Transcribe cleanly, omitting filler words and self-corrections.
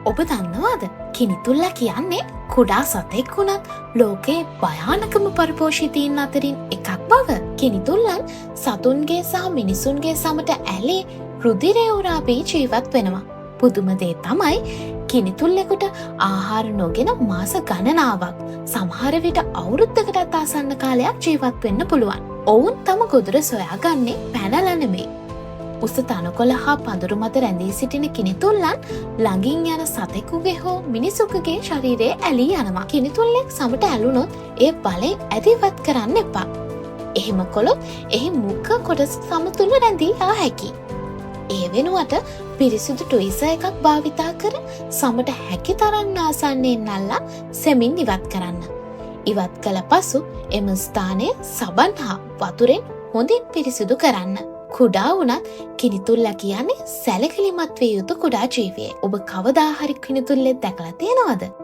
ඔබ දන්නවාද කිනිතුල්ලා කියන්නේ කුඩා සතෙක් වුණත් ලෝකයේ භයානකම පරපෝෂිතීන් අතරින් එකක් බව. කිනිතුල්ලන් සතුන්ගේ සහ මිනිසුන්ගේ සමට ඇලේ රුධිරය උරාපී ජීවත් වෙනවා. පුදුම දේ තමයි කිනිතුල්ලෙකුට ආහාර නොගෙන මාස ගණනාවක් සමහර විට අවුරුද්දකටත් ආසන්න කාලයක් ජීවත් වෙන්න පුළුවන්. ඔවුන් තම ගොදුර සොයාගන්නේ පැනලා නෙමෙයි. උස තනකොළ හා පඳුරු මත රැඳී සිටින කිනිතුල්ලන් ළඟින් යන සතෙකුගේ හෝ මිනිසෙකුගේ ශරීරයේ ඇලී යනවා. කිනිතුල්ලෙක් සමට ඇලුනොත් ඒ බලයෙන් ඇදිවත් කරන්න එපා. එහෙම කළොත් එහි මුඛ කොටස සම තුල රැඳී යා හැකියි. ඒ වෙනුවට පිරිසිදු ටොයිසර් එකක් භාවිතා කර සමට හැකි තරම් ආසන්නයෙන් නල්ලා සෙමින් ඉවත් කරන්න. ඉවත් කළ පසු එම ස්ථානය සබන් හා වතුරෙන් හොඳින් පිරිසිදු කරන්න. කුඩා වුණත් කිනිතුල්ලා කියන්නේ සැලකිලිමත් විය යුතු කුඩා ජීවියෙක්. ඔබ කවදා හරි කිනිතුල්ලෙක් දැකලා තියෙනවද?